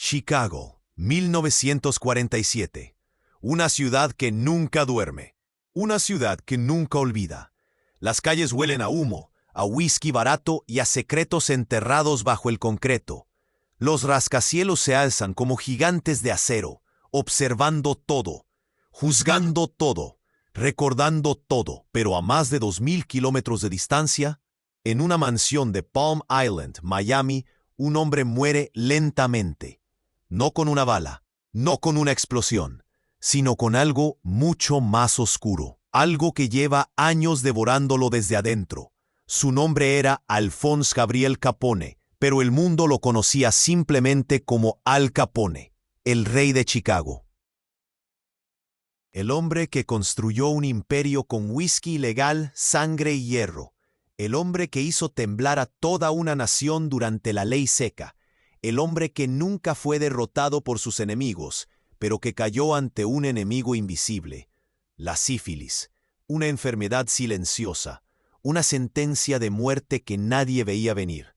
Chicago, 1947. Una ciudad que nunca duerme. Una ciudad que nunca olvida. Las calles huelen a humo, a whisky barato y a secretos enterrados bajo el concreto. Los rascacielos se alzan como gigantes de acero, observando todo, juzgando todo, recordando todo, pero a más de 2.000 kilómetros de distancia, en una mansión de Palm Island, Miami, un hombre muere lentamente. No con una bala, no con una explosión, sino con algo mucho más oscuro, algo que lleva años devorándolo desde adentro. Su nombre era Alphonse Gabriel Capone, pero el mundo lo conocía simplemente como Al Capone, el rey de Chicago. El hombre que construyó un imperio con whisky ilegal, sangre y hierro. El hombre que hizo temblar a toda una nación durante la ley seca. El hombre que nunca fue derrotado por sus enemigos, pero que cayó ante un enemigo invisible. La sífilis, una enfermedad silenciosa, una sentencia de muerte que nadie veía venir.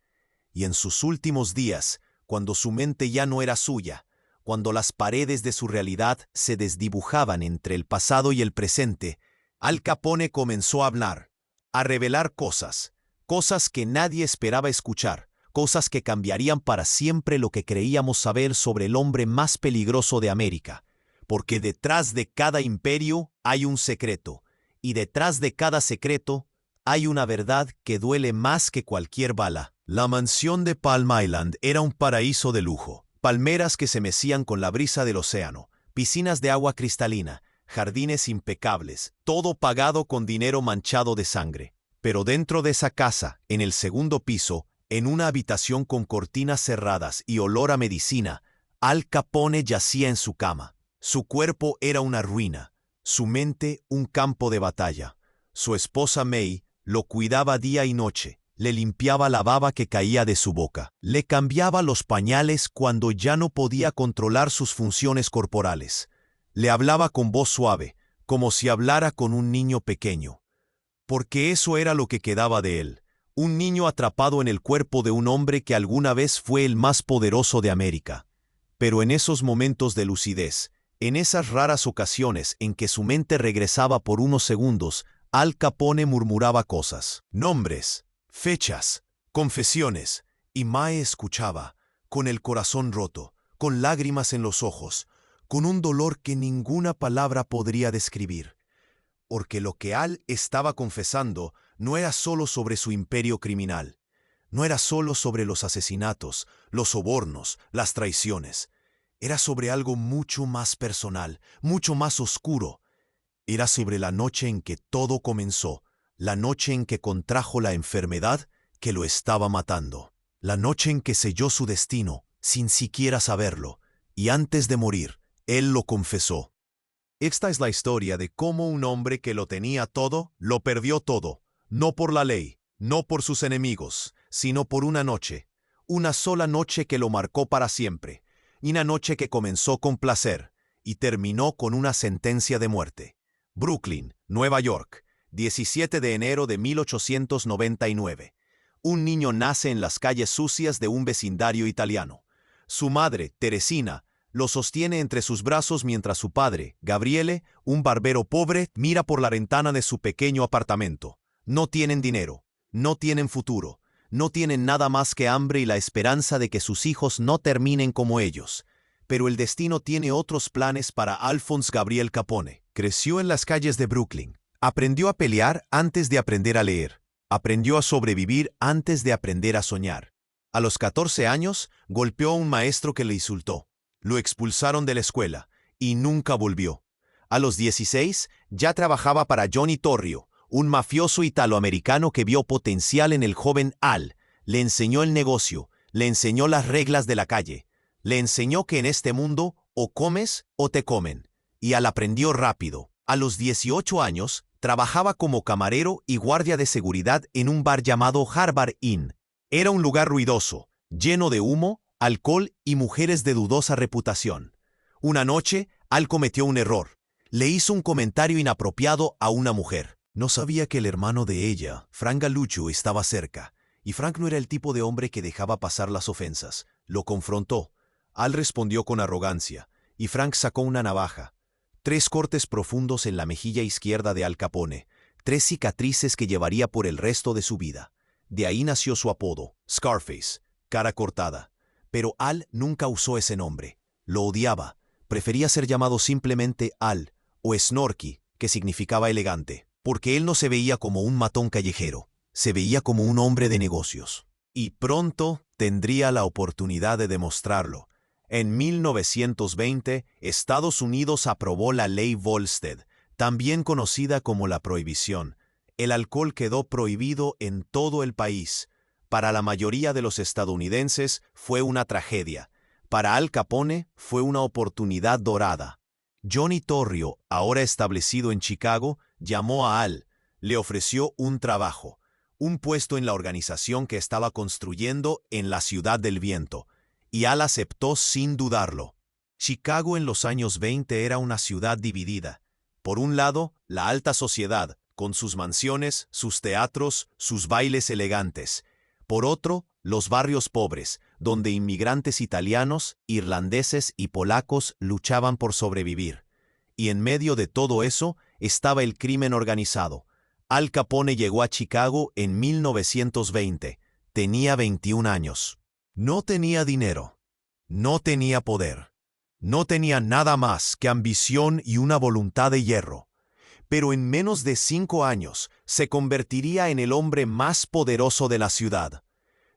Y en sus últimos días, cuando su mente ya no era suya, cuando las paredes de su realidad se desdibujaban entre el pasado y el presente, Al Capone comenzó a hablar, a revelar cosas, cosas que nadie esperaba escuchar, cosas que cambiarían para siempre lo que creíamos saber sobre el hombre más peligroso de América. Porque detrás de cada imperio hay un secreto, y detrás de cada secreto hay una verdad que duele más que cualquier bala. La mansión de Palm Island era un paraíso de lujo. Palmeras que se mecían con la brisa del océano, piscinas de agua cristalina, jardines impecables, todo pagado con dinero manchado de sangre. Pero dentro de esa casa, en el segundo piso, en una habitación con cortinas cerradas y olor a medicina, Al Capone yacía en su cama. Su cuerpo era una ruina, su mente un campo de batalla. Su esposa May lo cuidaba día y noche, le limpiaba la baba que caía de su boca, le cambiaba los pañales cuando ya no podía controlar sus funciones corporales. Le hablaba con voz suave, como si hablara con un niño pequeño. Porque eso era lo que quedaba de él. Un niño atrapado en el cuerpo de un hombre que alguna vez fue el más poderoso de América. Pero en esos momentos de lucidez, en esas raras ocasiones en que su mente regresaba por unos segundos, Al Capone murmuraba cosas, nombres, fechas, confesiones, y Mae escuchaba, con el corazón roto, con lágrimas en los ojos, con un dolor que ninguna palabra podría describir. Porque lo que Al estaba confesando no era solo sobre su imperio criminal, no era solo sobre los asesinatos, los sobornos, las traiciones. Era sobre algo mucho más personal, mucho más oscuro. Era sobre la noche en que todo comenzó, la noche en que contrajo la enfermedad que lo estaba matando, la noche en que selló su destino, sin siquiera saberlo, y antes de morir, él lo confesó. Esta es la historia de cómo un hombre que lo tenía todo, lo perdió todo. No por la ley, no por sus enemigos, sino por una sola noche que lo marcó para siempre, y una noche que comenzó con placer y terminó con una sentencia de muerte. Brooklyn, Nueva York, 17 de enero de 1899. Un niño nace en las calles sucias de un vecindario italiano. Su madre, Teresina, lo sostiene entre sus brazos mientras su padre, Gabriele, un barbero pobre, mira por la ventana de su pequeño apartamento. No tienen dinero, no tienen futuro, no tienen nada más que hambre y la esperanza de que sus hijos no terminen como ellos. Pero el destino tiene otros planes para Alphonse Gabriel Capone. Creció en las calles de Brooklyn. Aprendió a pelear antes de aprender a leer. Aprendió a sobrevivir antes de aprender a soñar. A los 14 años, golpeó a un maestro que le insultó. Lo expulsaron de la escuela y nunca volvió. A los 16, ya trabajaba para Johnny Torrio, un mafioso italoamericano que vio potencial en el joven Al. Le enseñó el negocio, le enseñó las reglas de la calle. Le enseñó que en este mundo o comes o te comen. Y Al aprendió rápido. A los 18 años, trabajaba como camarero y guardia de seguridad en un bar llamado Harvard Inn. Era un lugar ruidoso, lleno de humo, alcohol y mujeres de dudosa reputación. Una noche, Al cometió un error. Le hizo un comentario inapropiado a una mujer. No sabía que el hermano de ella, Frank Galuccio, estaba cerca, y Frank no era el tipo de hombre que dejaba pasar las ofensas. Lo confrontó. Al respondió con arrogancia, y Frank sacó una navaja. 3 cortes profundos en la mejilla izquierda de Al Capone, 3 cicatrices que llevaría por el resto de su vida. De ahí nació su apodo, Scarface, cara cortada. Pero Al nunca usó ese nombre. Lo odiaba. Prefería ser llamado simplemente Al, o Snorky, que significaba elegante, porque él no se veía como un matón callejero, se veía como un hombre de negocios. Y pronto tendría la oportunidad de demostrarlo. En 1920, Estados Unidos aprobó la Ley Volstead, también conocida como la Prohibición. El alcohol quedó prohibido en todo el país. Para la mayoría de los estadounidenses fue una tragedia. Para Al Capone fue una oportunidad dorada. Johnny Torrio, ahora establecido en Chicago, llamó a Al. Le ofreció un trabajo, un puesto en la organización que estaba construyendo en la Ciudad del Viento. Y Al aceptó sin dudarlo. Chicago en los años 20 era una ciudad dividida. Por un lado, la alta sociedad, con sus mansiones, sus teatros, sus bailes elegantes. Por otro, los barrios pobres, donde inmigrantes italianos, irlandeses y polacos luchaban por sobrevivir. Y en medio de todo eso estaba el crimen organizado. Al Capone llegó a Chicago en 1920. Tenía 21 años. No tenía dinero. No tenía poder. No tenía nada más que ambición y una voluntad de hierro. Pero en menos de 5 años se convertiría en el hombre más poderoso de la ciudad.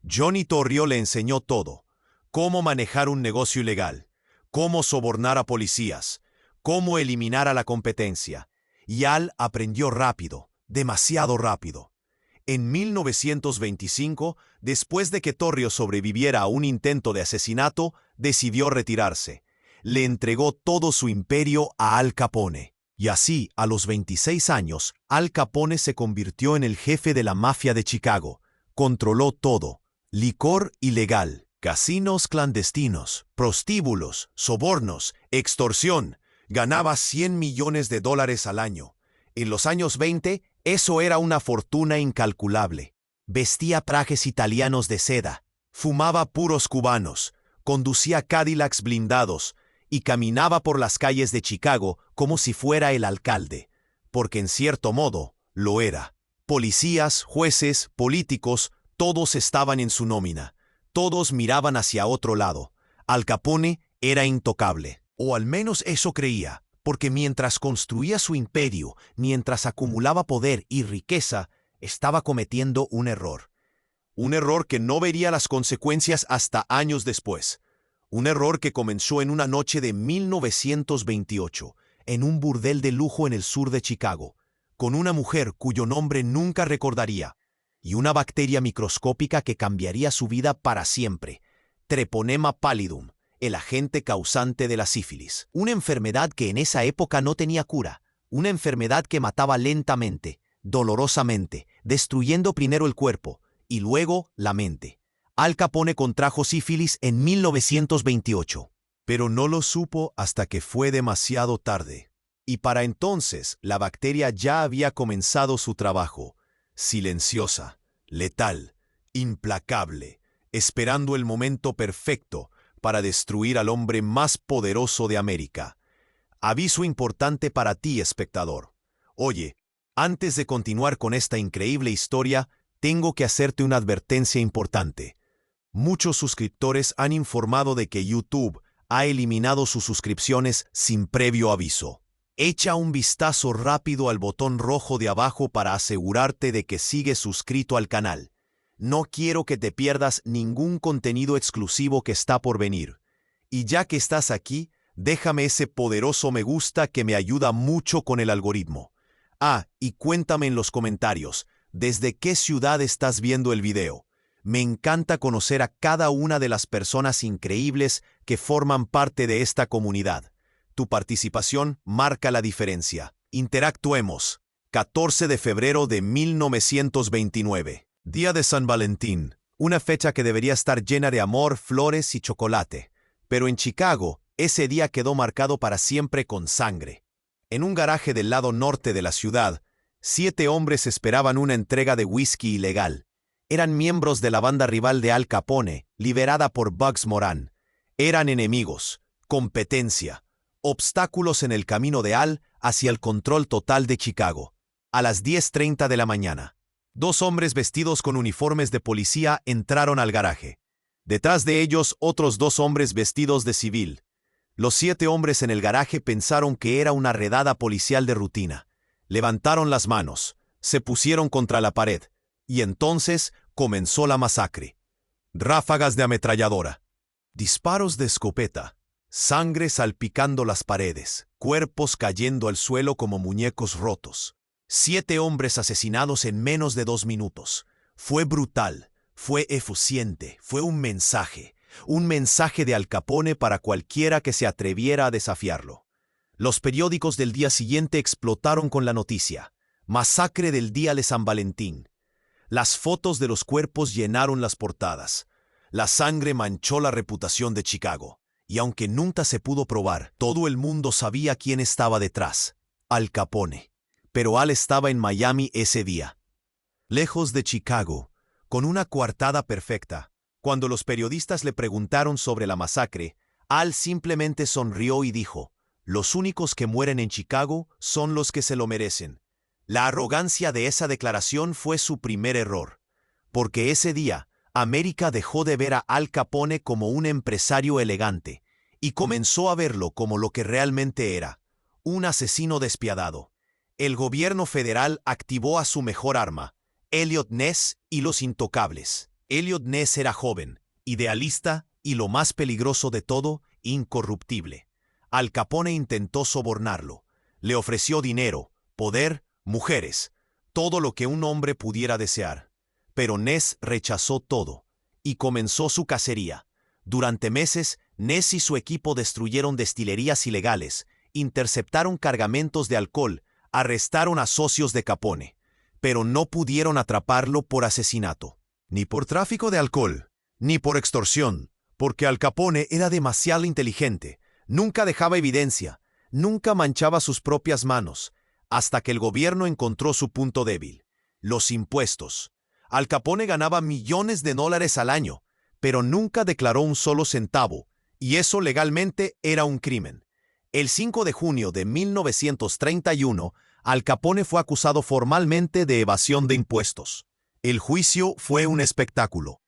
Johnny Torrio le enseñó todo: cómo manejar un negocio ilegal, cómo sobornar a policías, cómo eliminar a la competencia. Y Al aprendió rápido, demasiado rápido. En 1925, después de que Torrio sobreviviera a un intento de asesinato, decidió retirarse. Le entregó todo su imperio a Al Capone. Y así, a los 26 años, Al Capone se convirtió en el jefe de la mafia de Chicago. Controló todo: licor ilegal, casinos clandestinos, prostíbulos, sobornos, extorsión. Ganaba $100 millones al año. En los años 20, eso era una fortuna incalculable. Vestía trajes italianos de seda, fumaba puros cubanos, conducía Cadillacs blindados y caminaba por las calles de Chicago como si fuera el alcalde, porque en cierto modo lo era. Policías, jueces, políticos, todos estaban en su nómina. Todos miraban hacia otro lado. Al Capone era intocable, o al menos eso creía, porque mientras construía su imperio, mientras acumulaba poder y riqueza, estaba cometiendo un error. Un error que no vería las consecuencias hasta años después. Un error que comenzó en una noche de 1928, en un burdel de lujo en el sur de Chicago, con una mujer cuyo nombre nunca recordaría, y una bacteria microscópica que cambiaría su vida para siempre: Treponema pallidum, el agente causante de la sífilis. Una enfermedad que en esa época no tenía cura. Una enfermedad que mataba lentamente, dolorosamente, destruyendo primero el cuerpo y luego la mente. Al Capone contrajo sífilis en 1928. Pero no lo supo hasta que fue demasiado tarde. Y para entonces la bacteria ya había comenzado su trabajo, silenciosa, letal, implacable, esperando el momento perfecto para destruir al hombre más poderoso de América. Aviso importante para ti, espectador. Oye, antes de continuar con esta increíble historia, tengo que hacerte una advertencia importante. Muchos suscriptores han informado de que YouTube ha eliminado sus suscripciones sin previo aviso. Echa un vistazo rápido al botón rojo de abajo para asegurarte de que sigues suscrito al canal. No quiero que te pierdas ningún contenido exclusivo que está por venir. Y ya que estás aquí, déjame ese poderoso me gusta que me ayuda mucho con el algoritmo. Y cuéntame en los comentarios, ¿desde qué ciudad estás viendo el video? Me encanta conocer a cada una de las personas increíbles que forman parte de esta comunidad. Tu participación marca la diferencia. Interactuemos. 14 de febrero de 1929. Día de San Valentín. Una fecha que debería estar llena de amor, flores y chocolate. Pero en Chicago, ese día quedó marcado para siempre con sangre. En un garaje del lado norte de la ciudad, 7 hombres esperaban una entrega de whisky ilegal. Eran miembros de la banda rival de Al Capone, liderada por Bugs Moran. Eran enemigos, competencia, obstáculos en el camino de Al hacia el control total de Chicago. A las 10:30 de la mañana, dos hombres vestidos con uniformes de policía entraron al garaje. Detrás de ellos, otros dos hombres vestidos de civil. Los 7 hombres en el garaje pensaron que era una redada policial de rutina. Levantaron las manos, se pusieron contra la pared, y entonces comenzó la masacre. Ráfagas de ametralladora, disparos de escopeta, sangre salpicando las paredes, cuerpos cayendo al suelo como muñecos rotos. 7 hombres asesinados en menos de 2 minutos. Fue brutal, fue efusiente, fue un mensaje de Al Capone para cualquiera que se atreviera a desafiarlo. Los periódicos del día siguiente explotaron con la noticia: masacre del día de San Valentín. Las fotos de los cuerpos llenaron las portadas. La sangre manchó la reputación de Chicago, y aunque nunca se pudo probar, todo el mundo sabía quién estaba detrás: Al Capone. Pero Al estaba en Miami ese día, lejos de Chicago, con una coartada perfecta. Cuando los periodistas le preguntaron sobre la masacre, Al simplemente sonrió y dijo: los únicos que mueren en Chicago son los que se lo merecen. La arrogancia de esa declaración fue su primer error, porque ese día América dejó de ver a Al Capone como un empresario elegante y comenzó a verlo como lo que realmente era: un asesino despiadado. El gobierno federal activó a su mejor arma, Eliot Ness y los intocables. Eliot Ness era joven, idealista y, lo más peligroso de todo, incorruptible. Al Capone intentó sobornarlo. Le ofreció dinero, poder, mujeres, todo lo que un hombre pudiera desear. Pero Ness rechazó todo y comenzó su cacería. Durante meses, Ness y su equipo destruyeron destilerías ilegales, interceptaron cargamentos de alcohol, arrestaron a socios de Capone, pero no pudieron atraparlo por asesinato, ni por tráfico de alcohol, ni por extorsión, porque Al Capone era demasiado inteligente, nunca dejaba evidencia, nunca manchaba sus propias manos, hasta que el gobierno encontró su punto débil: los impuestos. Al Capone ganaba millones de dólares al año, pero nunca declaró un solo centavo, y eso legalmente era un crimen. El 5 de junio de 1931, Al Capone fue acusado formalmente de evasión de impuestos. El juicio fue un espectáculo.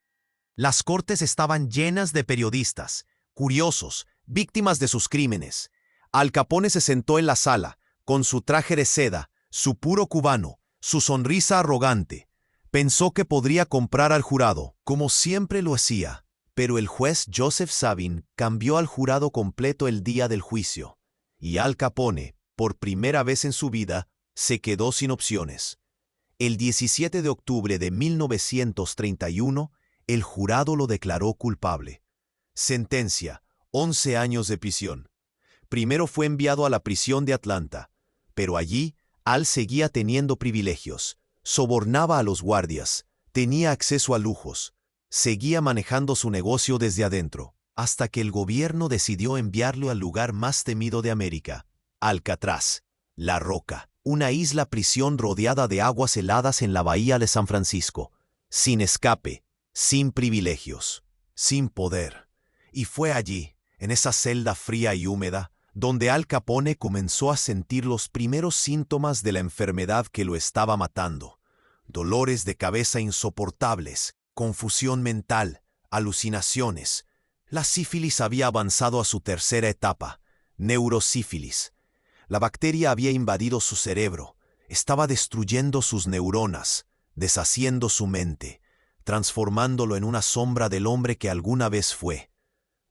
Las cortes estaban llenas de periodistas, curiosos, víctimas de sus crímenes. Al Capone se sentó en la sala, con su traje de seda, su puro cubano, su sonrisa arrogante. Pensó que podría comprar al jurado, como siempre lo hacía. Pero el juez Joseph Sabin cambió al jurado completo el día del juicio, y Al Capone, por primera vez en su vida, se quedó sin opciones. El 17 de octubre de 1931, el jurado lo declaró culpable. Sentencia: 11 años de prisión. Primero fue enviado a la prisión de Atlanta, pero allí Al seguía teniendo privilegios, sobornaba a los guardias, tenía acceso a lujos, seguía manejando su negocio desde adentro, hasta que el gobierno decidió enviarlo al lugar más temido de América: Alcatraz, La Roca, una isla prisión rodeada de aguas heladas en la bahía de San Francisco, sin escape, sin privilegios, sin poder. Y fue allí, en esa celda fría y húmeda, donde Al Capone comenzó a sentir los primeros síntomas de la enfermedad que lo estaba matando: dolores de cabeza insoportables, confusión mental, alucinaciones. La sífilis había avanzado a su tercera etapa, neurosífilis. La bacteria había invadido su cerebro, estaba destruyendo sus neuronas, deshaciendo su mente, transformándolo en una sombra del hombre que alguna vez fue.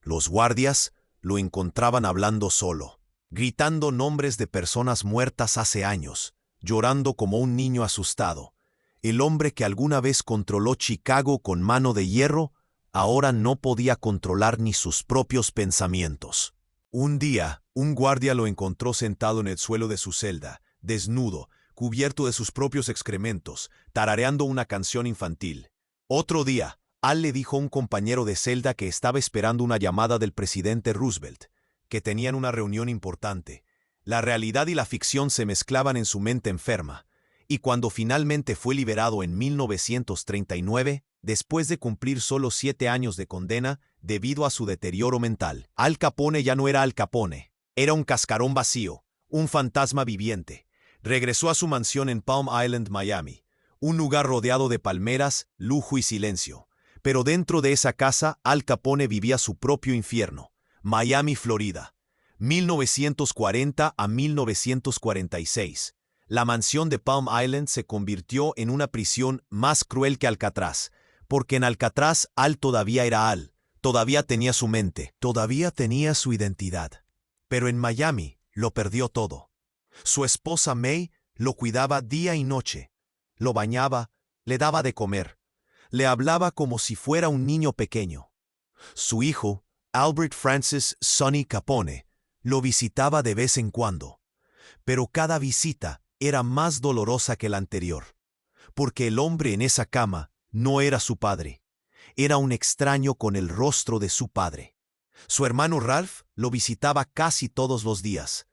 Los guardias lo encontraban hablando solo, gritando nombres de personas muertas hace años, llorando como un niño asustado. El hombre que alguna vez controló Chicago con mano de hierro, ahora no podía controlar ni sus propios pensamientos. Un día, un guardia lo encontró sentado en el suelo de su celda, desnudo, cubierto de sus propios excrementos, tarareando una canción infantil. Otro día, Al le dijo a un compañero de celda que estaba esperando una llamada del presidente Roosevelt, que tenían una reunión importante. La realidad y la ficción se mezclaban en su mente enferma, y cuando finalmente fue liberado en 1939, después de cumplir solo 7 años de condena, debido a su deterioro mental. Al Capone ya no era Al Capone. Era un cascarón vacío, un fantasma viviente. Regresó a su mansión en Palm Island, Miami, un lugar rodeado de palmeras, lujo y silencio. Pero dentro de esa casa, Al Capone vivía su propio infierno. Miami, Florida, 1940 a 1946. La mansión de Palm Island se convirtió en una prisión más cruel que Alcatraz, porque en Alcatraz Al todavía era Al, todavía tenía su mente, todavía tenía su identidad. Pero en Miami lo perdió todo. Su esposa May lo cuidaba día y noche, lo bañaba, le daba de comer, le hablaba como si fuera un niño pequeño. Su hijo, Albert Francis Sonny Capone, lo visitaba de vez en cuando, pero cada visita era más dolorosa que la anterior, porque el hombre en esa cama no era su padre, era un extraño con el rostro de su padre. Su hermano Ralph lo visitaba casi todos los días,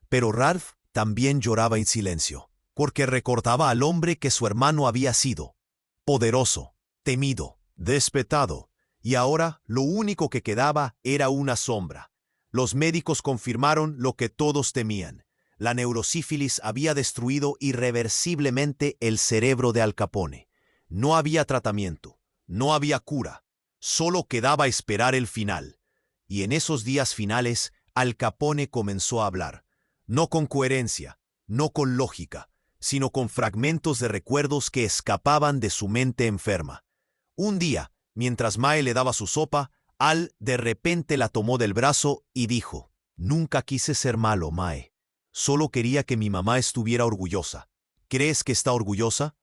pero Ralph también lloraba en silencio, porque recordaba al hombre que su hermano había sido, poderoso, temido, respetado, y ahora lo único que quedaba era una sombra. Los médicos confirmaron lo que todos temían. La neurosífilis había destruido irreversiblemente el cerebro de Al Capone. No había tratamiento, no había cura, solo quedaba esperar el final. Y en esos días finales, Al Capone comenzó a hablar, no con coherencia, no con lógica, sino con fragmentos de recuerdos que escapaban de su mente enferma. Un día, mientras Mae le daba su sopa, Al de repente la tomó del brazo y dijo, «Nunca quise ser malo, Mae. Solo quería que mi mamá estuviera orgullosa. ¿Crees que está orgullosa?»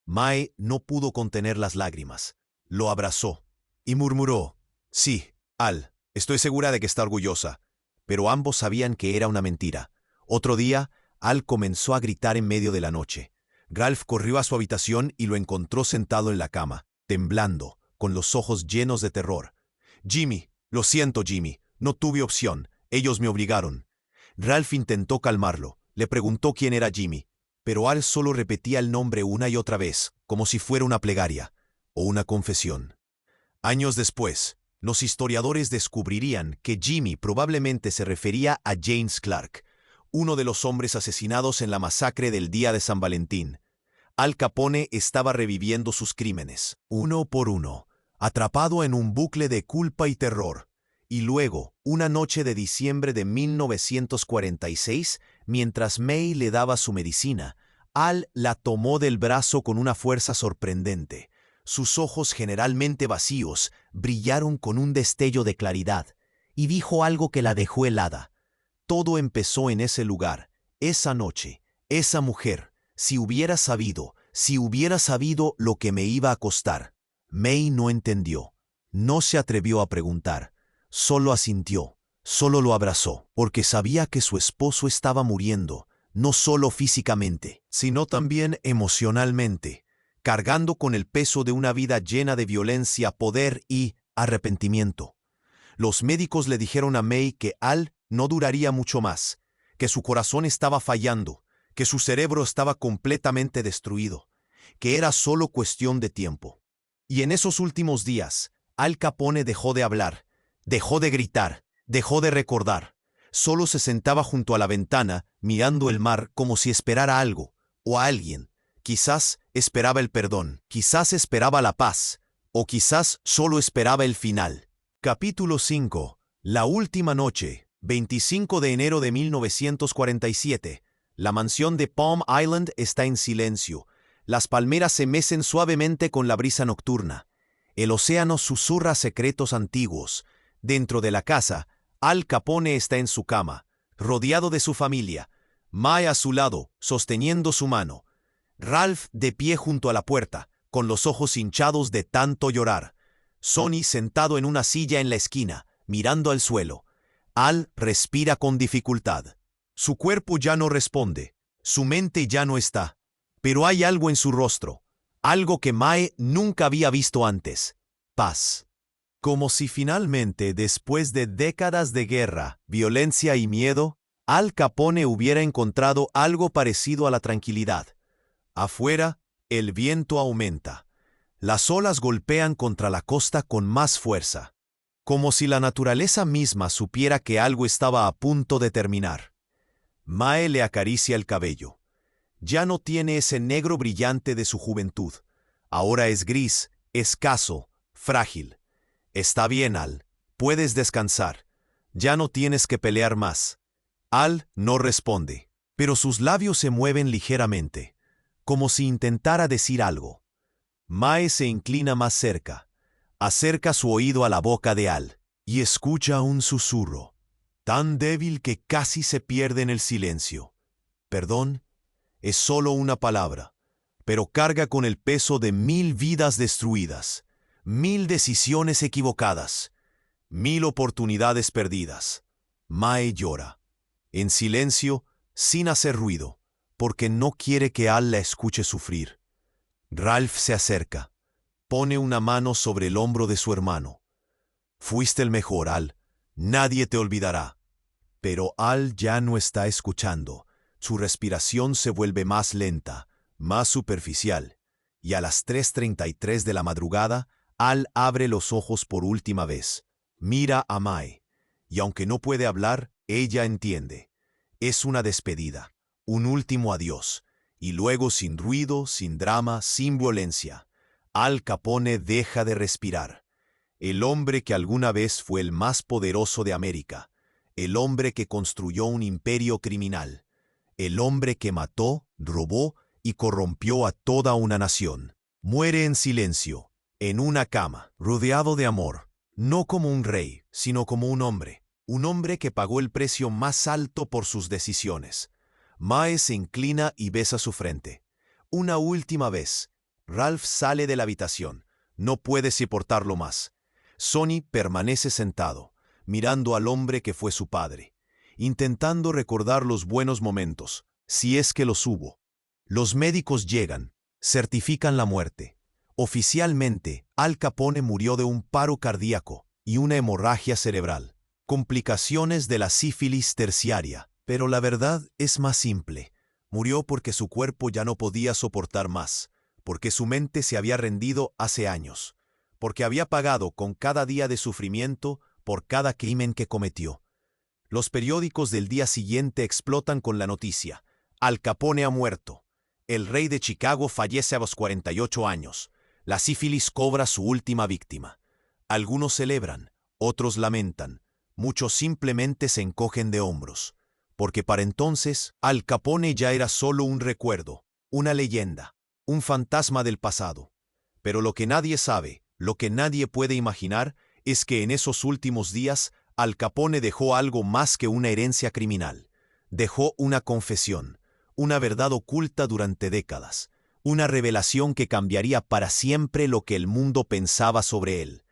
Mae no pudo contener las lágrimas. Lo abrazó y murmuró, «Sí, Al, estoy segura de que está orgullosa». Pero ambos sabían que era una mentira. Otro día, Al comenzó a gritar en medio de la noche. Ralph corrió a su habitación y lo encontró sentado en la cama, temblando, con los ojos llenos de terror. «Jimmy, lo siento, Jimmy, no tuve opción, ellos me obligaron». Ralph intentó calmarlo, le preguntó quién era Jimmy, pero Al solo repetía el nombre una y otra vez, como si fuera una plegaria o una confesión. Años después, los historiadores descubrirían que Jimmy probablemente se refería a James Clark, uno de los hombres asesinados en la masacre del día de San Valentín. Al Capone estaba reviviendo sus crímenes, uno por uno, atrapado en un bucle de culpa y terror. Y luego, una noche de diciembre de 1946, mientras May le daba su medicina, Al la tomó del brazo con una fuerza sorprendente. Sus ojos, generalmente vacíos, brillaron con un destello de claridad, y dijo algo que la dejó helada. Todo empezó en ese lugar, esa noche, esa mujer. Si hubiera sabido lo que me iba a costar. May no entendió, no se atrevió a preguntar. Solo asintió, solo lo abrazó, porque sabía que su esposo estaba muriendo, no solo físicamente, sino también emocionalmente, cargando con el peso de una vida llena de violencia, poder y arrepentimiento. Los médicos le dijeron a May que Al no duraría mucho más, que su corazón estaba fallando, que su cerebro estaba completamente destruido, que era solo cuestión de tiempo. Y en esos últimos días, Al Capone dejó de hablar, dejó de gritar, dejó de recordar. Solo se sentaba junto a la ventana, mirando el mar como si esperara algo, o a alguien. Quizás esperaba el perdón, quizás esperaba la paz, o quizás solo esperaba el final. Capítulo 5. La última noche, 25 de enero de 1947. La mansión de Palm Island está en silencio. Las palmeras se mecen suavemente con la brisa nocturna. El océano susurra secretos antiguos. Dentro de la casa, Al Capone está en su cama, rodeado de su familia. Mae a su lado, sosteniendo su mano. Ralph de pie junto a la puerta, con los ojos hinchados de tanto llorar. Sonny sentado en una silla en la esquina, mirando al suelo. Al respira con dificultad. Su cuerpo ya no responde, su mente ya no está. Pero hay algo en su rostro, algo que Mae nunca había visto antes. Paz. Como si finalmente, después de décadas de guerra, violencia y miedo, Al Capone hubiera encontrado algo parecido a la tranquilidad. Afuera, el viento aumenta. Las olas golpean contra la costa con más fuerza. como si la naturaleza misma supiera que algo estaba a punto de terminar. Mae le acaricia el cabello. Ya no tiene ese negro brillante de su juventud. Ahora es gris, escaso, frágil. Está bien, Al. Puedes descansar. Ya no tienes que pelear más. Al no responde, pero sus labios se mueven ligeramente, como si intentara decir algo. Mae se inclina más cerca, acerca su oído a la boca de Al, y escucha un susurro, tan débil que casi se pierde en el silencio. Perdón, es solo una palabra, pero carga con el peso de 1000 vidas destruidas, 1000 decisiones equivocadas, 1000 oportunidades perdidas. Mae llora, en silencio, sin hacer ruido, porque no quiere que Al la escuche sufrir. Ralph se acerca, pone una mano sobre el hombro de su hermano. Fuiste el mejor, Al. Nadie te olvidará. Pero Al ya no está escuchando. Su respiración se vuelve más lenta, más superficial, y a las 3:33 de la madrugada, Al abre los ojos por última vez. Mira a Mae, y aunque no puede hablar, ella entiende. Es una despedida, un último adiós, y luego sin ruido, sin drama, sin violencia, Al Capone deja de respirar. El hombre que alguna vez fue el más poderoso de América, el hombre que construyó un imperio criminal, el hombre que mató, robó y corrompió a toda una nación, muere en silencio, en una cama, rodeado de amor, no como un rey, sino como un hombre que pagó el precio más alto por sus decisiones. Mae se inclina y besa su frente. Una última vez. Ralph sale de la habitación. No puede soportarlo más. Sonny permanece sentado, mirando al hombre que fue su padre, intentando recordar los buenos momentos, si es que los hubo. Los médicos llegan, certifican la muerte. Oficialmente, Al Capone murió de un paro cardíaco y una hemorragia cerebral, complicaciones de la sífilis terciaria. Pero la verdad es más simple. Murió porque su cuerpo ya no podía soportar más, porque su mente se había rendido hace años, porque había pagado con cada día de sufrimiento por cada crimen que cometió. Los periódicos del día siguiente explotan con la noticia: Al Capone ha muerto. El rey de Chicago fallece a los 48 años. La sífilis cobra su última víctima. Algunos celebran, otros lamentan, muchos simplemente se encogen de hombros. Porque para entonces, Al Capone ya era solo un recuerdo, una leyenda, un fantasma del pasado. Pero lo que nadie sabe, lo que nadie puede imaginar, es que en esos últimos días, Al Capone dejó algo más que una herencia criminal. Dejó una confesión, una verdad oculta durante décadas, una revelación que cambiaría para siempre lo que el mundo pensaba sobre él.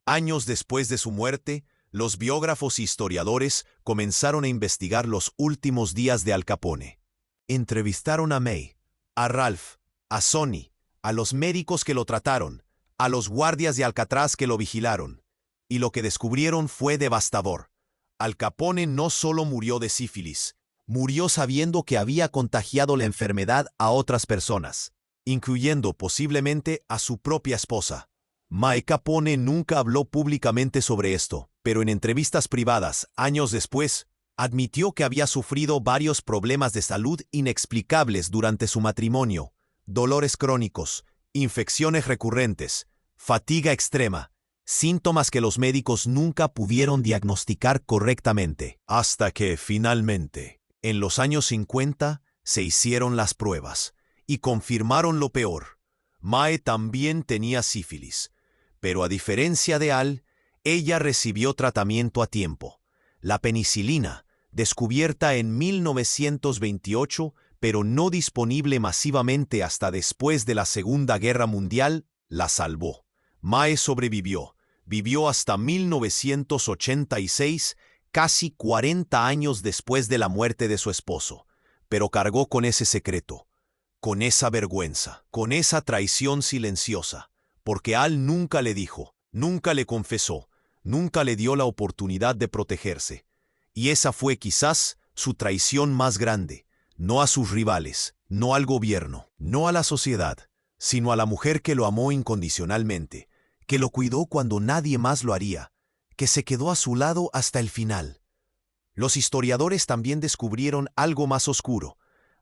Años después de su muerte, los biógrafos e historiadores comenzaron a investigar los últimos días de Al Capone. Entrevistaron a Mae, a Ralph, a Sonny, a los médicos que lo trataron, a los guardias de Alcatraz que lo vigilaron. Y lo que descubrieron fue devastador. Al Capone no solo murió de sífilis, murió sabiendo que había contagiado la enfermedad a otras personas, incluyendo posiblemente a su propia esposa. Mae Capone nunca habló públicamente sobre esto, pero en entrevistas privadas, años después, admitió que había sufrido varios problemas de salud inexplicables durante su matrimonio: dolores crónicos, infecciones recurrentes, fatiga extrema, síntomas que los médicos nunca pudieron diagnosticar correctamente. Hasta que, finalmente, en los años 50, se hicieron las pruebas y confirmaron lo peor. Mae también tenía sífilis. Pero a diferencia de Al, ella recibió tratamiento a tiempo. La penicilina, descubierta en 1928, pero no disponible masivamente hasta después de la Segunda Guerra Mundial, la salvó. Mae sobrevivió. Vivió hasta 1986, casi 40 años después de la muerte de su esposo. Pero cargó con ese secreto, con esa vergüenza, con esa traición silenciosa. Porque Al nunca le dijo, nunca le confesó, nunca le dio la oportunidad de protegerse. Y esa fue quizás su traición más grande, no a sus rivales, no al gobierno, no a la sociedad, sino a la mujer que lo amó incondicionalmente, que lo cuidó cuando nadie más lo haría, que se quedó a su lado hasta el final. Los historiadores también descubrieron algo más oscuro.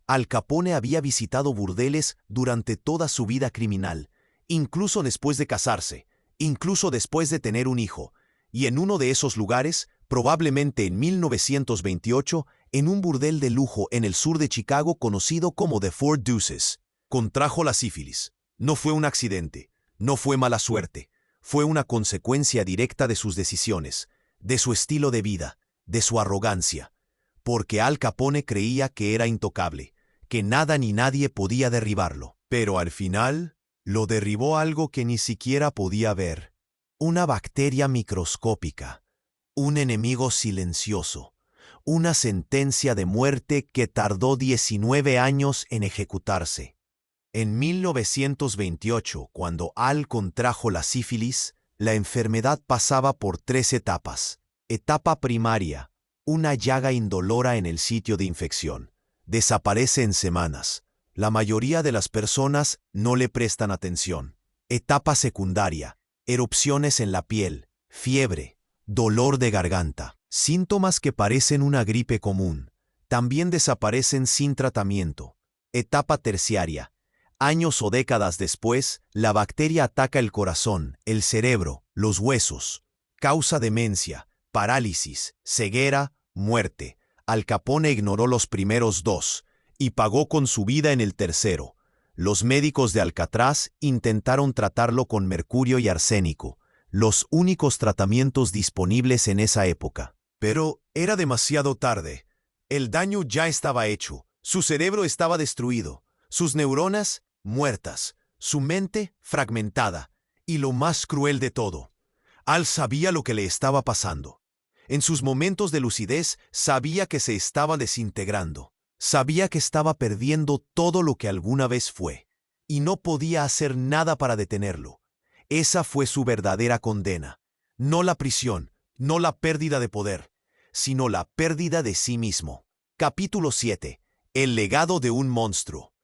Al Capone había visitado burdeles durante toda su vida criminal, incluso después de casarse, incluso después de tener un hijo, y en uno de esos lugares, probablemente en 1928, en un burdel de lujo en el sur de Chicago conocido como The Four Deuces, contrajo la sífilis. No fue un accidente, no fue mala suerte, fue una consecuencia directa de sus decisiones, de su estilo de vida, de su arrogancia, porque Al Capone creía que era intocable, que nada ni nadie podía derribarlo. Pero al final, lo derribó algo que ni siquiera podía ver. Una bacteria microscópica, un enemigo silencioso, una sentencia de muerte que tardó 19 años en ejecutarse. En 1928, cuando Al contrajo la sífilis, la enfermedad pasaba por 3 etapas. Etapa primaria, una llaga indolora en el sitio de infección. Desaparece en semanas. La mayoría de las personas no le prestan atención. Etapa secundaria, erupciones en la piel, fiebre, dolor de garganta. Síntomas que parecen una gripe común. También desaparecen sin tratamiento. Etapa terciaria, años o décadas después, la bacteria ataca el corazón, el cerebro, los huesos. Causa demencia, parálisis, ceguera, muerte. Al Capone ignoró los primeros 2 y pagó con su vida en el tercero. Los médicos de Alcatraz intentaron tratarlo con mercurio y arsénico, los únicos tratamientos disponibles en esa época. Pero era demasiado tarde. El daño ya estaba hecho. Su cerebro estaba destruido, sus neuronas muertas, su mente fragmentada. Y lo más cruel de todo, Al sabía lo que le estaba pasando. En sus momentos de lucidez sabía que se estaba desintegrando. Sabía que estaba perdiendo todo lo que alguna vez fue. Y no podía hacer nada para detenerlo. Esa fue su verdadera condena. No la prisión, no la pérdida de poder, sino la pérdida de sí mismo. Capítulo 7. El legado de un monstruo.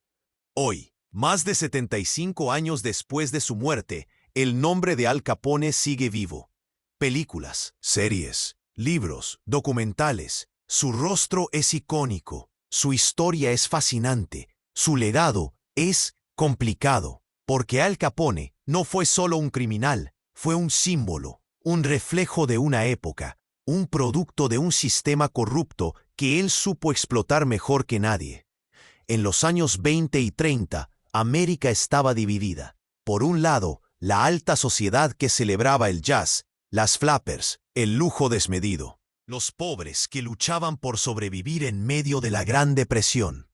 Hoy, más de 75 años después de su muerte, el nombre de Al Capone sigue vivo. Películas, series, libros, documentales. Su rostro es icónico, su historia es fascinante, su legado es complicado, porque Al Capone no fue solo un criminal, fue un símbolo, un reflejo de una época, un producto de un sistema corrupto que él supo explotar mejor que nadie. En los años 20 y 30, América estaba dividida. Por un lado, la alta sociedad que celebraba el jazz, las flappers, el lujo desmedido. Los pobres que luchaban por sobrevivir en medio de la Gran Depresión.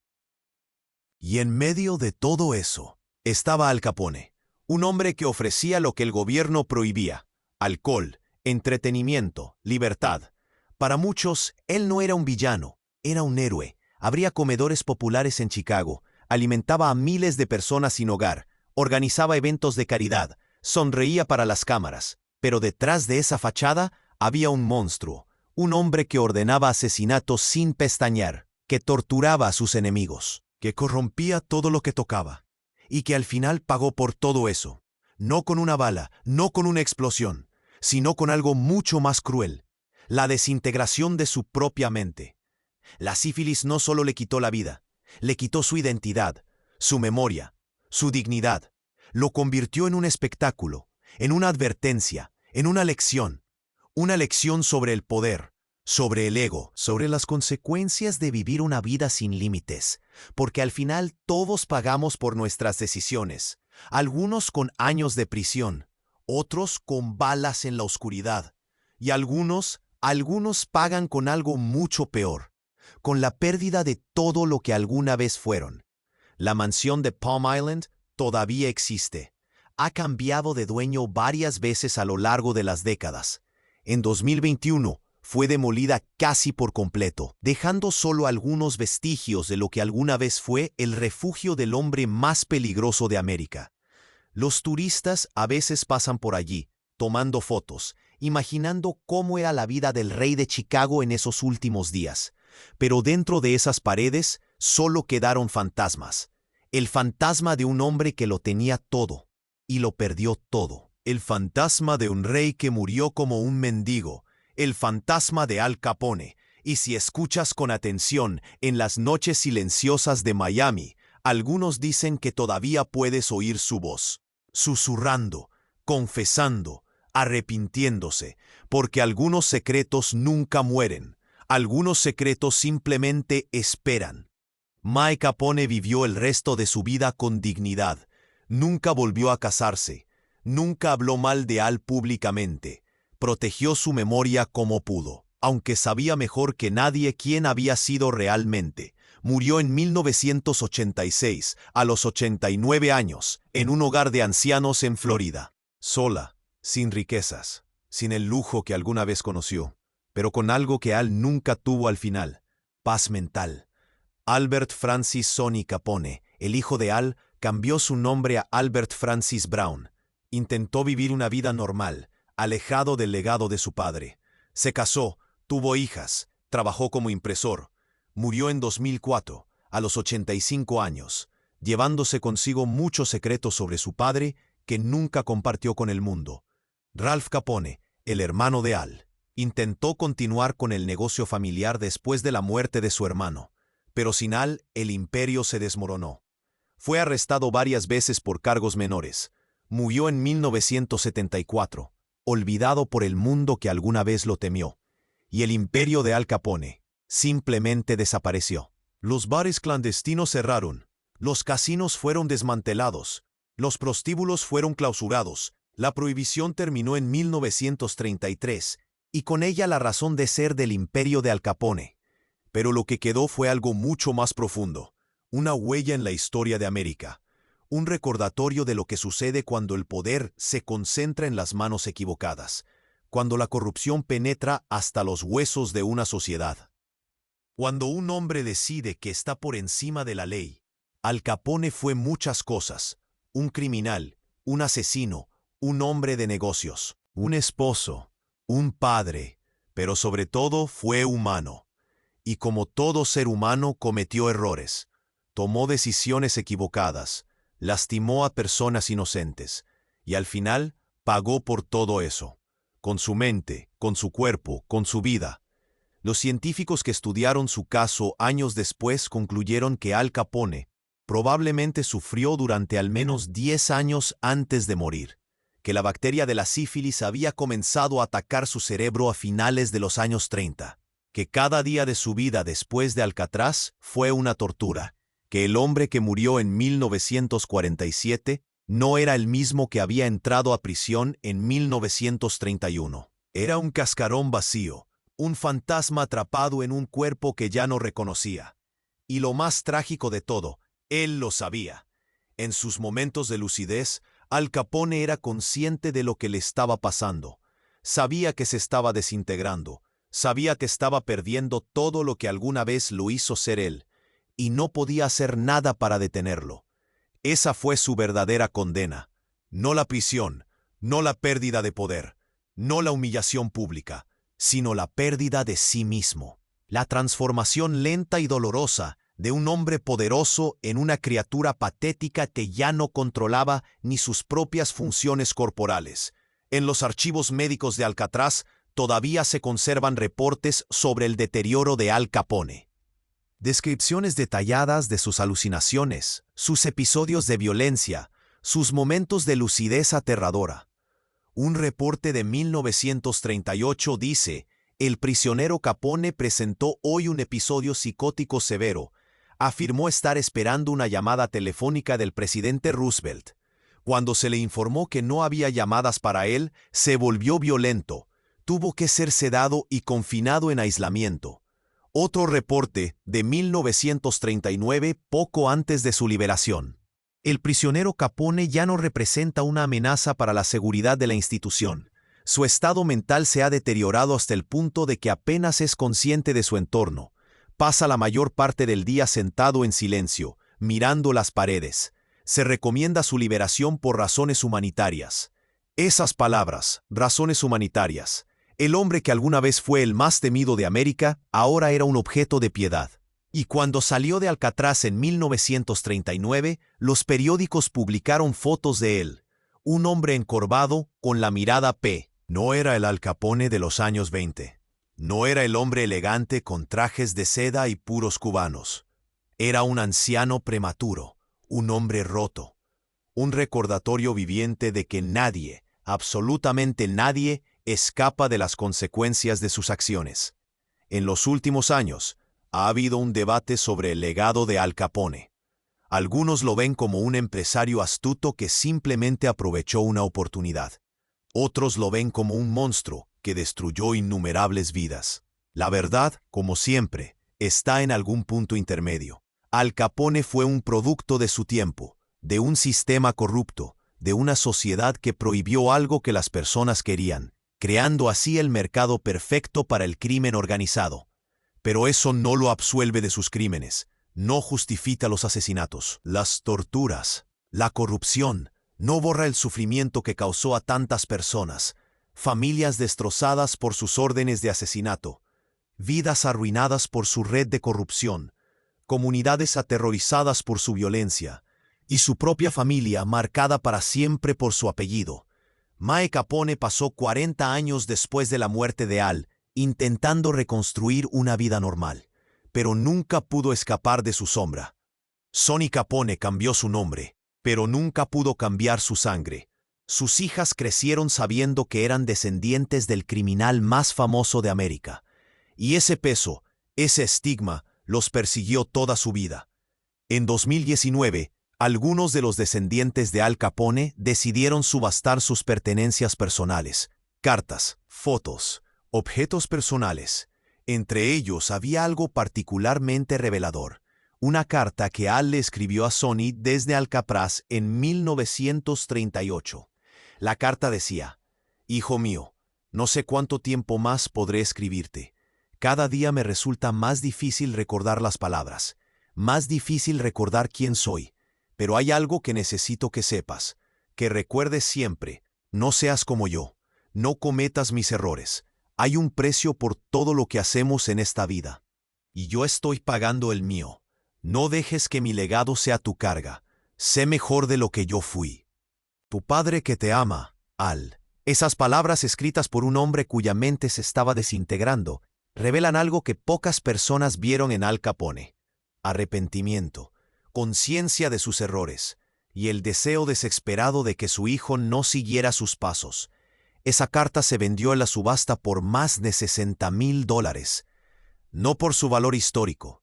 Y en medio de todo eso, estaba Al Capone, un hombre que ofrecía lo que el gobierno prohibía: alcohol, entretenimiento, libertad. Para muchos, él no era un villano, era un héroe. Abría comedores populares en Chicago, alimentaba a miles de personas sin hogar, organizaba eventos de caridad, sonreía para las cámaras. Pero detrás de esa fachada había un monstruo, un hombre que ordenaba asesinatos sin pestañear, que torturaba a sus enemigos, que corrompía todo lo que tocaba, y que al final pagó por todo eso, no con una bala, no con una explosión, sino con algo mucho más cruel: la desintegración de su propia mente. La sífilis no solo le quitó la vida, le quitó su identidad, su memoria, su dignidad. Lo convirtió en un espectáculo, en una advertencia, en una lección sobre el poder, sobre el ego, sobre las consecuencias de vivir una vida sin límites, porque al final todos pagamos por nuestras decisiones, algunos con años de prisión, otros con balas en la oscuridad, y algunos pagan con algo mucho peor, con la pérdida de todo lo que alguna vez fueron. La mansión de Palm Island todavía existe. Ha cambiado de dueño varias veces a lo largo de las décadas. En 2021 fue demolida casi por completo, dejando solo algunos vestigios de lo que alguna vez fue el refugio del hombre más peligroso de América. Los turistas a veces pasan por allí, tomando fotos, imaginando cómo era la vida del rey de Chicago en esos últimos días. Pero dentro de esas paredes solo quedaron fantasmas. El fantasma de un hombre que lo tenía todo y lo perdió todo. El fantasma de un rey que murió como un mendigo, el fantasma de Al Capone. Y si escuchas con atención en las noches silenciosas de Miami, algunos dicen que todavía puedes oír su voz, susurrando, confesando, arrepintiéndose, porque algunos secretos nunca mueren, algunos secretos simplemente esperan. Mike Capone vivió el resto de su vida con dignidad, nunca volvió a casarse, nunca habló mal de Al públicamente, protegió su memoria como pudo, aunque sabía mejor que nadie quién había sido realmente. Murió en 1986, a los 89 años, en un hogar de ancianos en Florida. Sola, sin riquezas, sin el lujo que alguna vez conoció, pero con algo que Al nunca tuvo al final: paz mental. Albert Francis Sonny Capone, el hijo de Al, cambió su nombre a Albert Francis Brown. Intentó vivir una vida normal, alejado del legado de su padre. Se casó, tuvo hijas, trabajó como impresor. Murió en 2004, a los 85 años, llevándose consigo muchos secretos sobre su padre que nunca compartió con el mundo. Ralph Capone, el hermano de Al, intentó continuar con el negocio familiar después de la muerte de su hermano, pero sin Al, el imperio se desmoronó. Fue arrestado varias veces por cargos menores. Murió en 1974, olvidado por el mundo que alguna vez lo temió. Y el imperio de Al Capone simplemente desapareció. Los bares clandestinos cerraron, los casinos fueron desmantelados, los prostíbulos fueron clausurados, la prohibición terminó en 1933, y con ella la razón de ser del imperio de Al Capone. Pero lo que quedó fue algo mucho más profundo, una huella en la historia de América, un recordatorio de lo que sucede cuando el poder se concentra en las manos equivocadas, cuando la corrupción penetra hasta los huesos de una sociedad. Cuando un hombre decide que está por encima de la ley. Al Capone fue muchas cosas: un criminal, un asesino, un hombre de negocios, un esposo, un padre, pero sobre todo fue humano. Y como todo ser humano cometió errores, tomó decisiones equivocadas, lastimó a personas inocentes, y al final pagó por todo eso, con su mente, con su cuerpo, con su vida. Los científicos que estudiaron su caso años después concluyeron que Al Capone probablemente sufrió durante al menos 10 años antes de morir, que la bacteria de la sífilis había comenzado a atacar su cerebro a finales de los años 30, que cada día de su vida después de Alcatraz fue una tortura, que el hombre que murió en 1947 no era el mismo que había entrado a prisión en 1931. Era un cascarón vacío, un fantasma atrapado en un cuerpo que ya no reconocía. Y lo más trágico de todo, él lo sabía. En sus momentos de lucidez, Al Capone era consciente de lo que le estaba pasando. Sabía que se estaba desintegrando, sabía que estaba perdiendo todo lo que alguna vez lo hizo ser él, y no podía hacer nada para detenerlo. Esa fue su verdadera condena. No la prisión, no la pérdida de poder, no la humillación pública, sino la pérdida de sí mismo. La transformación lenta y dolorosa de un hombre poderoso en una criatura patética que ya no controlaba ni sus propias funciones corporales. En los archivos médicos de Alcatraz todavía se conservan reportes sobre el deterioro de Al Capone. Descripciones detalladas de sus alucinaciones, sus episodios de violencia, sus momentos de lucidez aterradora. Un reporte de 1938 dice: el prisionero Capone presentó hoy un episodio psicótico severo. Afirmó estar esperando una llamada telefónica del presidente Roosevelt. Cuando se le informó que no había llamadas para él, se volvió violento. Tuvo que ser sedado y confinado en aislamiento. Otro reporte de 1939, poco antes de su liberación. El prisionero Capone ya no representa una amenaza para la seguridad de la institución. Su estado mental se ha deteriorado hasta el punto de que apenas es consciente de su entorno. Pasa la mayor parte del día sentado en silencio, mirando las paredes. Se recomienda su liberación por razones humanitarias. Esas palabras, razones humanitarias. El hombre que alguna vez fue el más temido de América, ahora era un objeto de piedad. Y cuando salió de Alcatraz en 1939, los periódicos publicaron fotos de él. un hombre encorvado con la mirada P. No era el Al Capone de los años 20. No era el hombre elegante con trajes de seda y puros cubanos. Era un anciano prematuro, un hombre roto, un recordatorio viviente de que nadie, absolutamente nadie, escapa de las consecuencias de sus acciones. En los últimos años, ha habido un debate sobre el legado de Al Capone. Algunos lo ven como un empresario astuto que simplemente aprovechó una oportunidad. Otros lo ven como un monstruo que destruyó innumerables vidas. La verdad, como siempre, está en algún punto intermedio. Al Capone fue un producto de su tiempo, de un sistema corrupto, de una sociedad que prohibió algo que las personas querían, creando así el mercado perfecto para el crimen organizado. Pero eso no lo absuelve de sus crímenes, no justifica los asesinatos, las torturas, la corrupción, no borra el sufrimiento que causó a tantas personas, familias destrozadas por sus órdenes de asesinato, vidas arruinadas por su red de corrupción, comunidades aterrorizadas por su violencia, y su propia familia marcada para siempre por su apellido. Mae Capone pasó 40 años después de la muerte de Al, intentando reconstruir una vida normal, pero nunca pudo escapar de su sombra. Sonny Capone cambió su nombre, pero nunca pudo cambiar su sangre. Sus hijas crecieron sabiendo que eran descendientes del criminal más famoso de América, y ese peso, ese estigma, los persiguió toda su vida. En 2019, algunos de los descendientes de Al Capone decidieron subastar sus pertenencias personales, cartas, fotos, objetos personales. Entre ellos había algo particularmente revelador, una carta que Al le escribió a Sonny desde Alcatraz en 1938. La carta decía: «Hijo mío, no sé cuánto tiempo más podré escribirte. Cada día me resulta más difícil recordar las palabras, más difícil recordar quién soy, pero hay algo que necesito que sepas, que recuerdes siempre, no seas como yo, no cometas mis errores. Hay un precio por todo lo que hacemos en esta vida. Y yo estoy pagando el mío. No dejes que mi legado sea tu carga. Sé mejor de lo que yo fui. Tu padre que te ama, Al». Esas palabras escritas por un hombre cuya mente se estaba desintegrando revelan algo que pocas personas vieron en Al Capone: arrepentimiento, conciencia de sus errores y el deseo desesperado de que su hijo no siguiera sus pasos. Esa carta se vendió en la subasta por más de $60,000, no por su valor histórico,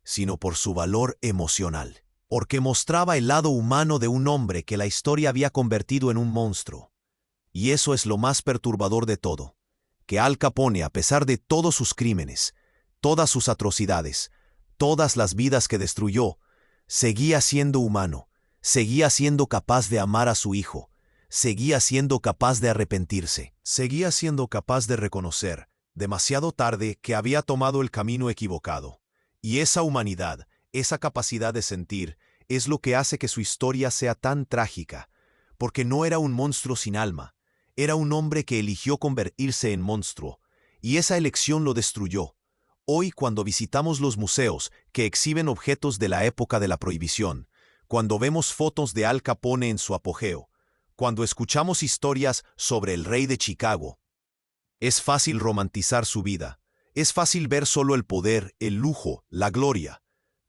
sino por su valor emocional, porque mostraba el lado humano de un hombre que la historia había convertido en un monstruo. Y eso es lo más perturbador de todo, que Al Capone, a pesar de todos sus crímenes, todas sus atrocidades, todas las vidas que destruyó, seguía siendo humano, seguía siendo capaz de amar a su hijo, seguía siendo capaz de arrepentirse, seguía siendo capaz de reconocer, demasiado tarde, que había tomado el camino equivocado. Y esa humanidad, esa capacidad de sentir, es lo que hace que su historia sea tan trágica, porque no era un monstruo sin alma, era un hombre que eligió convertirse en monstruo, y esa elección lo destruyó. Hoy, cuando visitamos los museos que exhiben objetos de la época de la prohibición, cuando vemos fotos de Al Capone en su apogeo, cuando escuchamos historias sobre el rey de Chicago, es fácil romantizar su vida, es fácil ver solo el poder, el lujo, la gloria,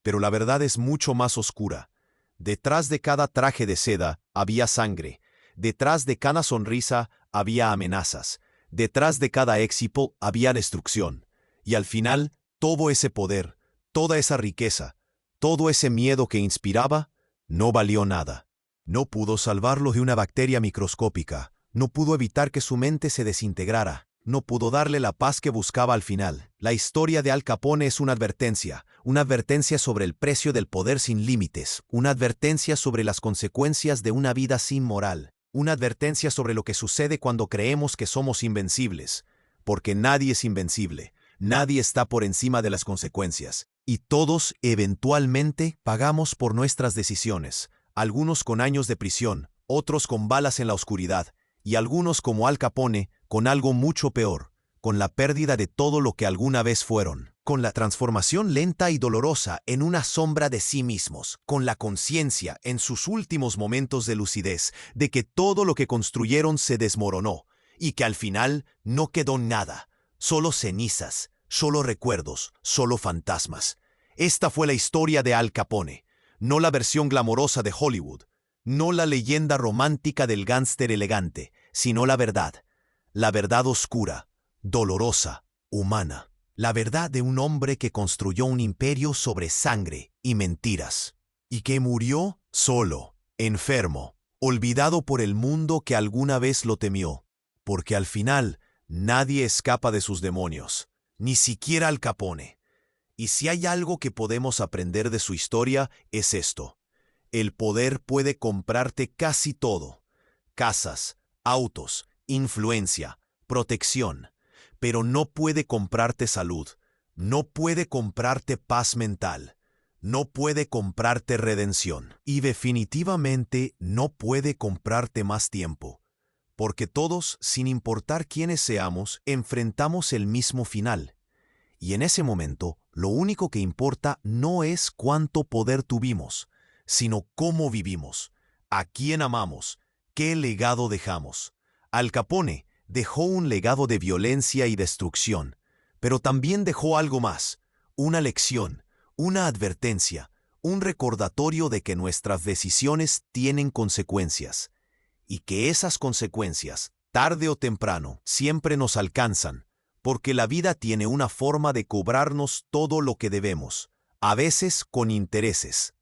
pero la verdad es mucho más oscura. Detrás de cada traje de seda había sangre, detrás de cada sonrisa había amenazas, detrás de cada éxito había destrucción, y al final, todo ese poder, toda esa riqueza, todo ese miedo que inspiraba, no valió nada. No pudo salvarlo de una bacteria microscópica, no pudo evitar que su mente se desintegrara, no pudo darle la paz que buscaba al final. La historia de Al Capone es una advertencia sobre el precio del poder sin límites, una advertencia sobre las consecuencias de una vida sin moral, una advertencia sobre lo que sucede cuando creemos que somos invencibles, porque nadie es invencible, nadie está por encima de las consecuencias, y todos eventualmente pagamos por nuestras decisiones, algunos con años de prisión, otros con balas en la oscuridad, y algunos como Al Capone, con algo mucho peor, con la pérdida de todo lo que alguna vez fueron. con la transformación lenta y dolorosa en una sombra de sí mismos, con la conciencia, en sus últimos momentos de lucidez, de que todo lo que construyeron se desmoronó, y que al final no quedó nada, solo cenizas, solo recuerdos, solo fantasmas. Esta fue la historia de Al Capone, no la versión glamorosa de Hollywood, no la leyenda romántica del gángster elegante, sino la verdad oscura, dolorosa, humana. La verdad de un hombre que construyó un imperio sobre sangre y mentiras, y que murió solo, enfermo, olvidado por el mundo que alguna vez lo temió, porque al final nadie escapa de sus demonios, ni siquiera Al Capone. Y si hay algo que podemos aprender de su historia, es esto: el poder puede comprarte casi todo: casas, autos, influencia, protección, pero no puede comprarte salud, no puede comprarte paz mental, no puede comprarte redención, y definitivamente no puede comprarte más tiempo, porque todos, sin importar quiénes seamos, enfrentamos el mismo final. Y en ese momento, lo único que importa no es cuánto poder tuvimos, sino cómo vivimos, a quién amamos, qué legado dejamos. Al Capone dejó un legado de violencia y destrucción, pero también dejó algo más: una lección, una advertencia, un recordatorio de que nuestras decisiones tienen consecuencias, y que esas consecuencias, tarde o temprano, siempre nos alcanzan, porque la vida tiene una forma de cobrarnos todo lo que debemos, a veces con intereses.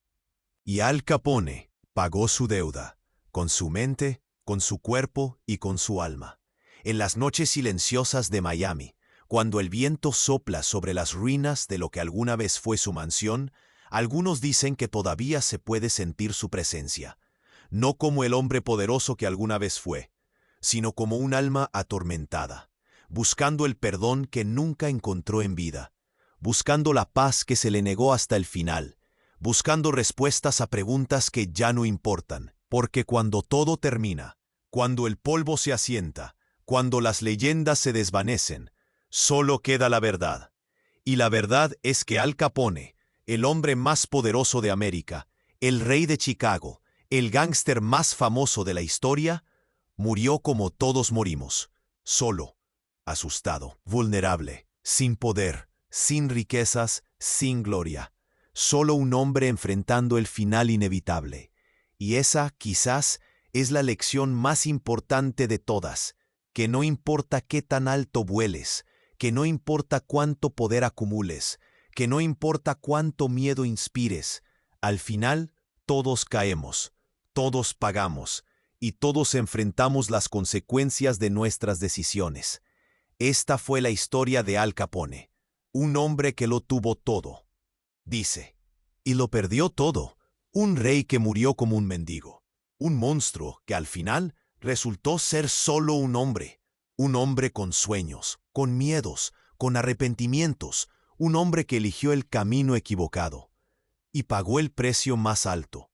Y Al Capone pagó su deuda, con su mente, con su cuerpo y con su alma. En las noches silenciosas de Miami, cuando el viento sopla sobre las ruinas de lo que alguna vez fue su mansión, algunos dicen que todavía se puede sentir su presencia, no como el hombre poderoso que alguna vez fue, sino como un alma atormentada, buscando el perdón que nunca encontró en vida, buscando la paz que se le negó hasta el final, buscando respuestas a preguntas que ya no importan, porque cuando todo termina, cuando el polvo se asienta, cuando las leyendas se desvanecen, solo queda la verdad. Y la verdad es que Al Capone, el hombre más poderoso de América, el rey de Chicago, el gángster más famoso de la historia, murió como todos morimos, solo, asustado, vulnerable, sin poder, sin riquezas, sin gloria. Solo un hombre enfrentando el final inevitable. Y esa, quizás, es la lección más importante de todas: que no importa qué tan alto vueles, que no importa cuánto poder acumules, que no importa cuánto miedo inspires, al final todos caemos, todos pagamos, y todos enfrentamos las consecuencias de nuestras decisiones. Esta fue la historia de Al Capone, un hombre que lo tuvo todo, dice, y lo perdió todo. Un rey que murió como un mendigo, un monstruo que al final resultó ser solo un hombre con sueños, con miedos, con arrepentimientos, un hombre que eligió el camino equivocado y pagó el precio más alto: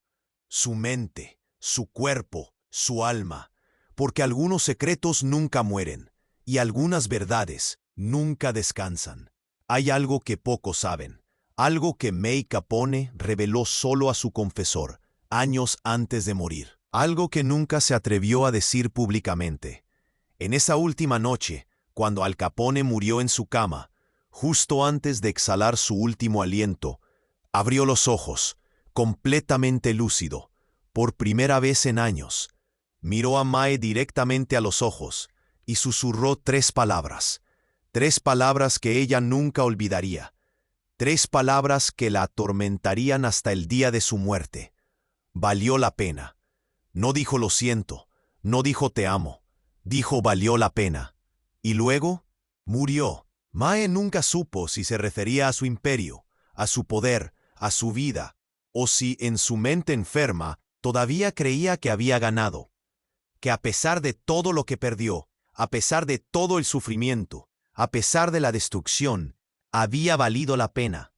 su mente, su cuerpo, su alma, porque algunos secretos nunca mueren y algunas verdades nunca descansan. Hay algo que pocos saben, algo que May Capone reveló solo a su confesor, años antes de morir. Algo que nunca se atrevió a decir públicamente. En esa última noche, cuando Al Capone murió en su cama, justo antes de exhalar su último aliento, abrió los ojos, completamente lúcido, por primera vez en años. Miró a Mae directamente a los ojos y susurró tres palabras que ella nunca olvidaría. 3 palabras que la atormentarían hasta el día de su muerte. Valió la pena. No dijo lo siento, no dijo te amo, dijo valió la pena. Y luego, murió. Mae nunca supo si se refería a su imperio, a su poder, a su vida, o si en su mente enferma todavía creía que había ganado, que a pesar de todo lo que perdió, a pesar de todo el sufrimiento, a pesar de la destrucción, había valido la pena.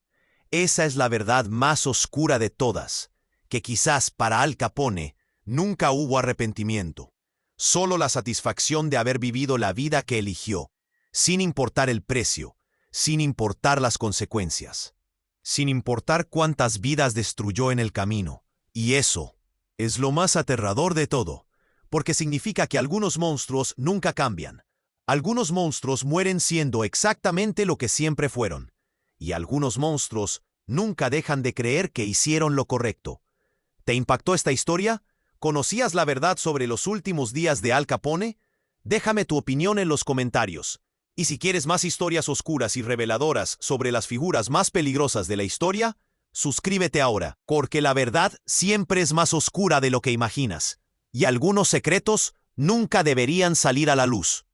Esa es la verdad más oscura de todas, que quizás para Al Capone nunca hubo arrepentimiento, solo la satisfacción de haber vivido la vida que eligió, sin importar el precio, sin importar las consecuencias, sin importar cuántas vidas destruyó en el camino. Y eso es lo más aterrador de todo, porque significa que algunos monstruos nunca cambian. Algunos monstruos mueren siendo exactamente lo que siempre fueron, y algunos monstruos nunca dejan de creer que hicieron lo correcto. ¿Te impactó esta historia? ¿Conocías la verdad sobre los últimos días de Al Capone? Déjame tu opinión en los comentarios. Y si quieres más historias oscuras y reveladoras sobre las figuras más peligrosas de la historia, suscríbete ahora, porque la verdad siempre es más oscura de lo que imaginas, y algunos secretos nunca deberían salir a la luz.